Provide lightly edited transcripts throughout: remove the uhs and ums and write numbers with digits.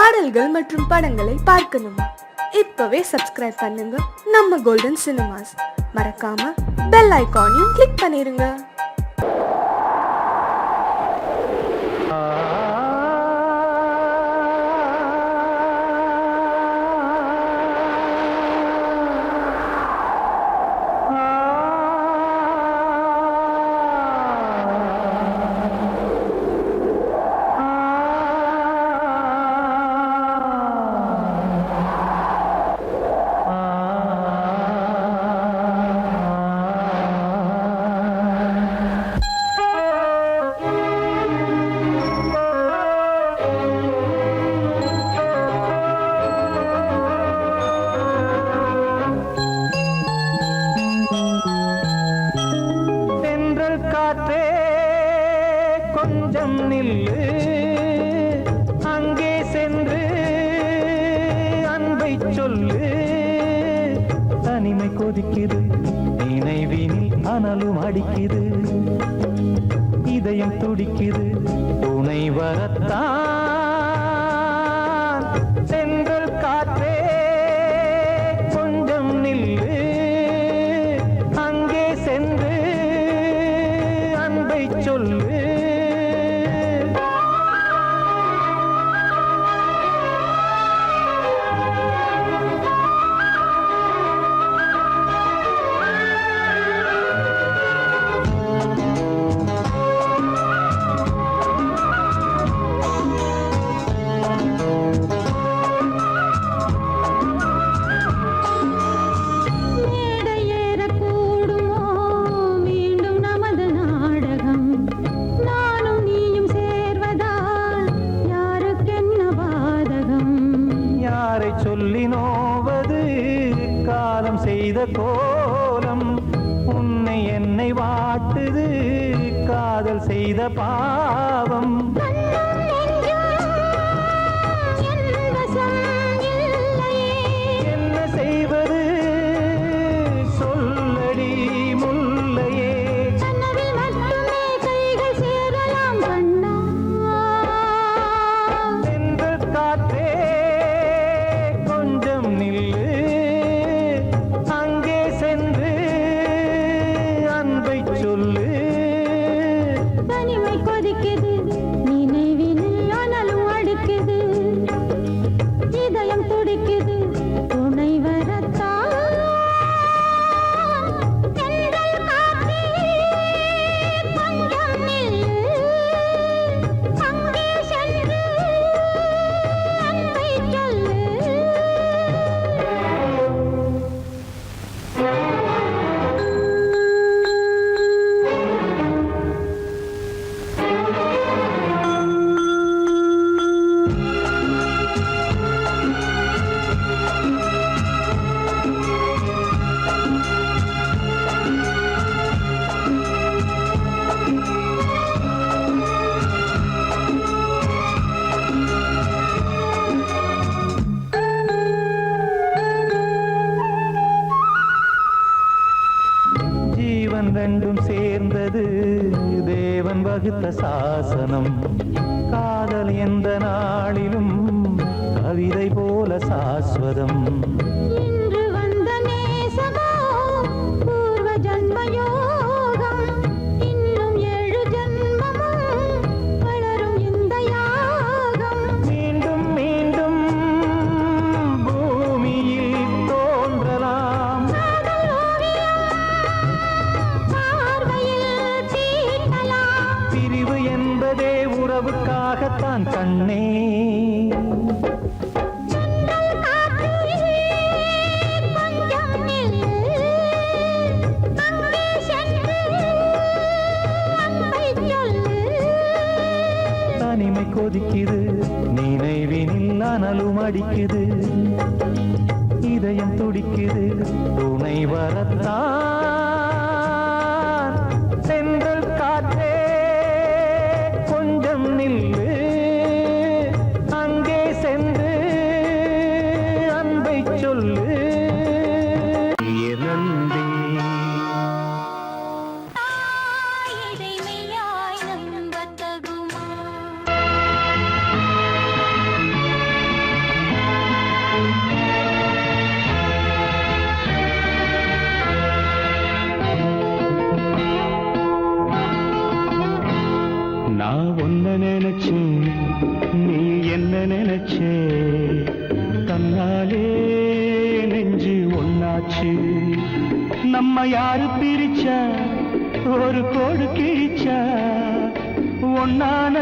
பாடல்கள் மற்றும் படங்களை பார்க்கணுமா? இப்பவே சப்ஸ்கிரைப் பண்ணுங்க நம்ம கோல்டன் சினிமாஸ். மறக்காம பெல் ஐகானையும் கிளிக் பண்ணிருங்க. காற்றே கொஞ்சம் நில்லு, அங்கே சென்று அன்பை சொல்லு. தனிமை கொதிக்குது, நினைவினில் அனலும் அடிக்குது, இதயம் துடிக்குது, துணை வரத்தான். சென்றல் காற்றே கொஞ்சம் நில்லு, அங்கே சென்று சொல்லு. சொல்லி நோவது காலம் செய்த கோலம், உன்னை என்னை வாட்டுது காதல் செய்த பாவம். என்ன செய்வது சொல்லடி முல்லையே. சென்றல் காற்றே ரெண்டும் சேர்ந்தது தேவன் வகுத்த சாசனம். காதல் எந்த நாளிலும் கவிதை போல சாஸ்வதம். இன்று வந்த நேசமோ பூர்வ ஜன்மயோகம், இன்னும் 7 ஜன்மமும் வளரும் இந்த யாகம். மீண்டும் மீண்டும் பூமியில் தோன்றலாம், பிரிவு என்பதே உறவுக்காகத்தான் கண்ணே. தனிமை கொதிக்குது, நினைவினில் அனலும் அடிக்குது, இதயம் துடிக்குது, துணை வரத்தான். சென்றல் காற்றே கொஞ்சம் நில்லு, அங்கே சென்று அன்பை சொல்லு. நன்றி. நினைச்சே தன்னாலே நெஞ்சு ஒன்னாச்சு. நம்ம யாரு பிரிச்சா ஒரு கோடு கிழிச்சா ஒன்னான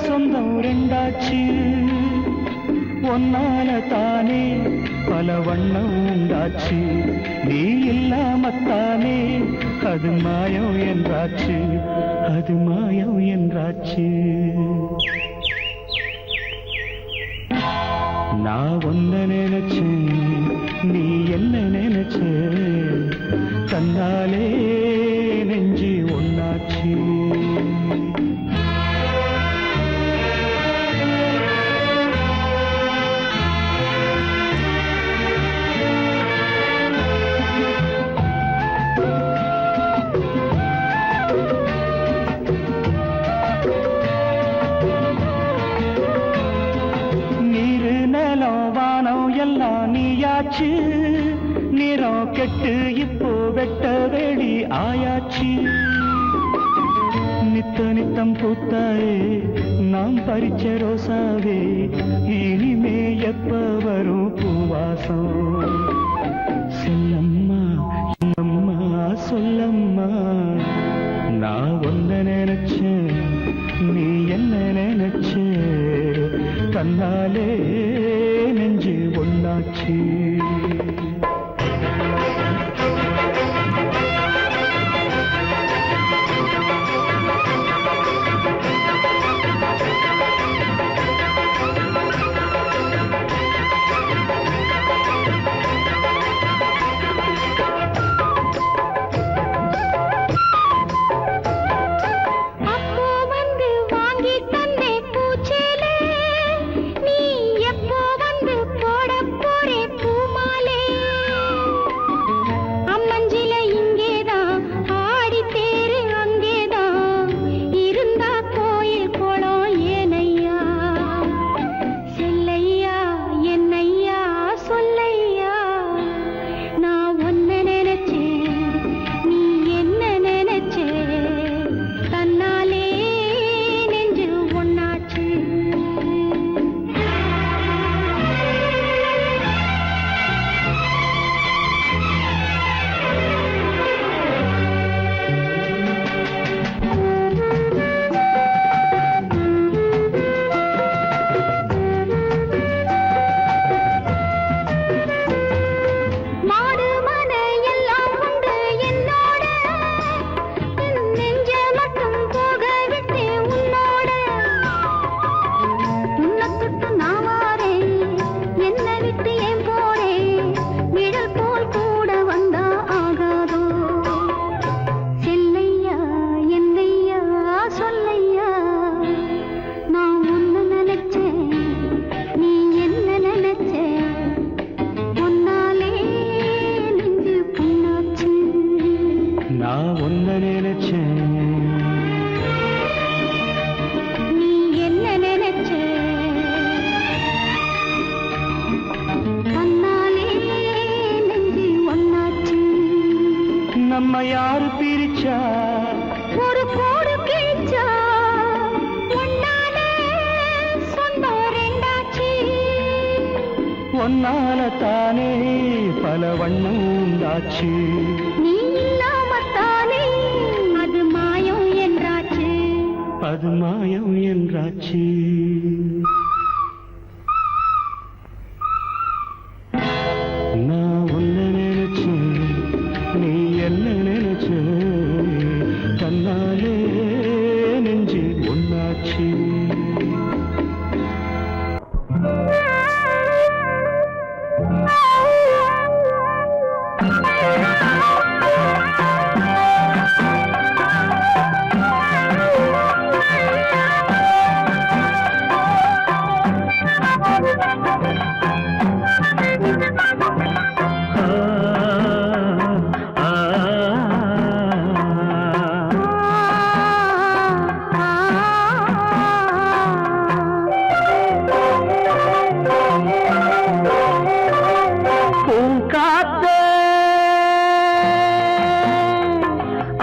சொந்தம் ரெண்டாச்சு. ஒன்னால தானே பல வண்ணம் உண்டாச்சு. நீ இல்லாமத்தானே அது மாயம் என்றாச்சு, அது மாயம் என்றாச்சு. நான் ஒன்ன நினைச்சேன், நீ என்ன நினைச்ச, தன்னாலே நெஞ்சு ஒன்னாச்சு. எல்லாம் நீயாச்சு, நிறம் கெட்டு இப்போ வெட்ட வெளி ஆயாச்சு. நித்த நித்தம் பூத்தாயே நாம் பறிச்ச ரோசாவே, இனிமே எப்ப வரும் பூவாசம். செல்லம்மா அம்மா சொல்லம்மா, நான் ஒன்ன நினைச்சேன், நீ என்ன நினைச்ச, தன்னாலே நெஞ்சு ஒன்னாச்சு. நம்ம யாரு பிரிச்சா ஒரு கோடு கிழிச்சா ஒன்னாலே சொந்தம் ரெண்டாச்சு. ஒன்னால தானே பல வண்ணம் உண்டாச்சு. நீ இல்லாமத்தானே அது மாயம் என்றாச்சு, அது மாயம் என்றாச்சு. நான் ஒன்ன நினைச்சேன், நீ என்ன நினைச்ச, தன்னாலே நெஞ்சு ஒன்னாச்சு.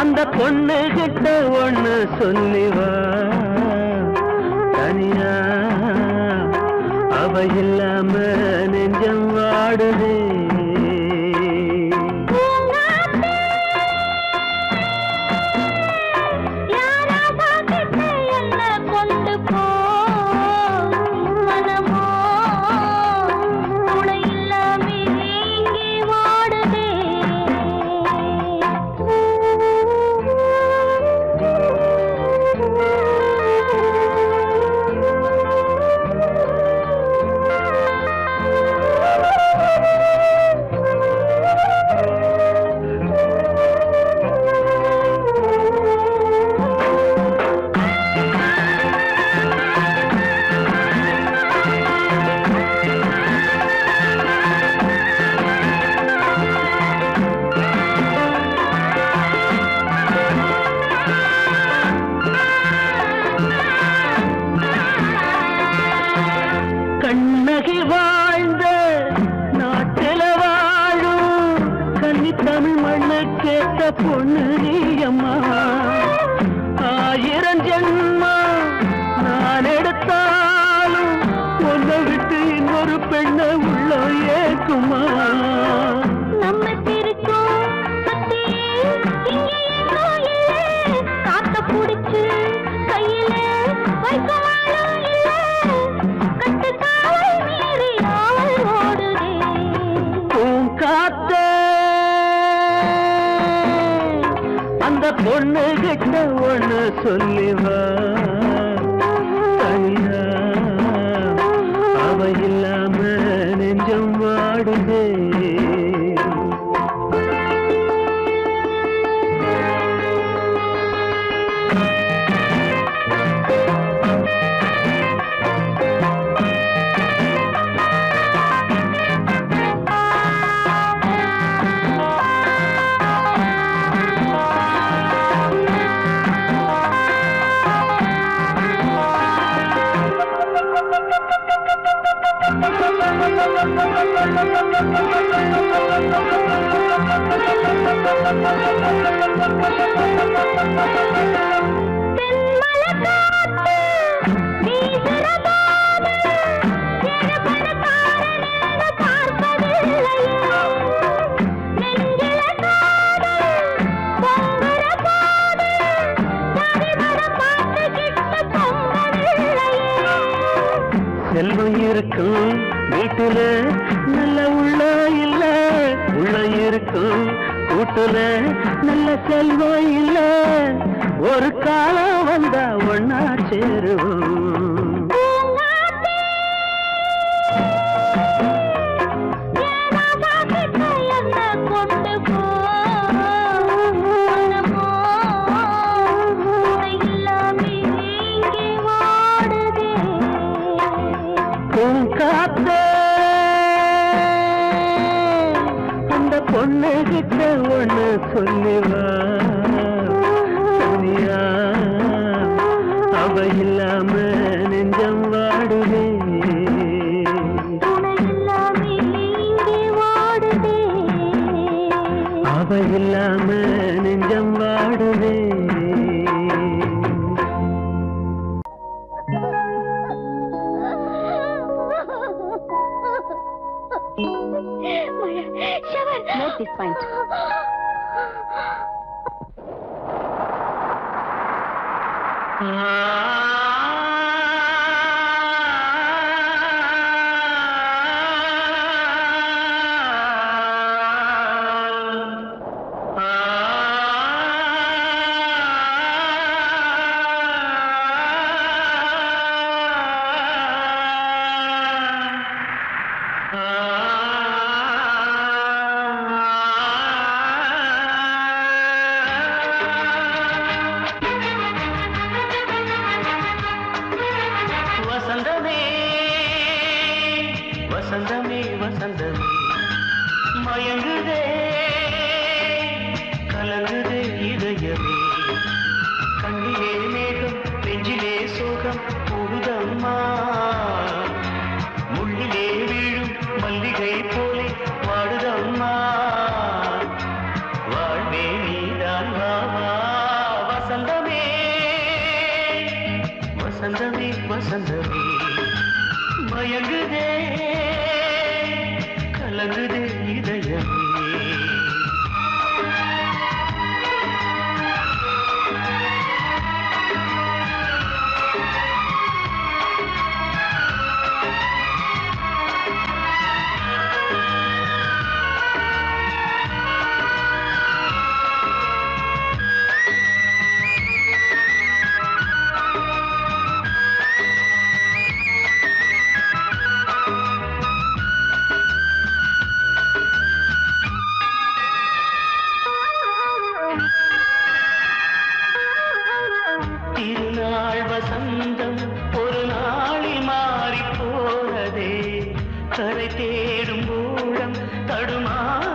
அந்த பொண்ணு கிட்ட ஒண்ணு சொல்லிவா, தனியா அவ இல்லாம நெஞ்சம் வாடுதே. கண்ணகி வாழ்ந்த நாட்டில வாழும் கன்னி தமிழ் மண்ணு கேட்ட பொண்ணு நீயம்மா. 1000 ஜென்மா நான் எடுத்தாலும் ஒன்றை விட்டு இன்னொரு பெண்ணை உள்ள ஏக்குமா. அந்த பொண்ணு கிட்ட ஒண்ணு சொல்லிவா தனியா, அவ இல்லாம நெஞ்சம் வாடுதே. செல்வம் இருக்கும் வீட்டுல நல்ல உள்ள இல்ல, உள்ள இருக்கும் கூட்டுல நல்ல செல்வம் இல்ல. ஒரு காலம் வந்தா ஒன்னா சேருவோம். காத்தே அந்த பொண்ணு கிட்ட ஒண்ணு சொல்லிவா தனியா, அவ இல்லாம நெஞ்சம் வாடுதே. அவ இல்லாம நெஞ்சம் வாடுதே. Note this point. வசந்தமே வசந்தமே மயங்குதே கலங்குதே இதயமே. கண்ணிலே மேகம் நெஞ்சிலே சோகம் புகுதம்மா. முள்ளிலே வீழும் மல்லிகை போலே வாடுதம்மா. வாழ்வே நீதான் வாவா வசந்தமே வசந்தமே வசந்தமே மயங்குதே கலங்குதே இதயமே திருநாள் வசந்தம் ஒரு நாளில் மாறி போனதே கரை தேடும் ஊழம் தடுமாறி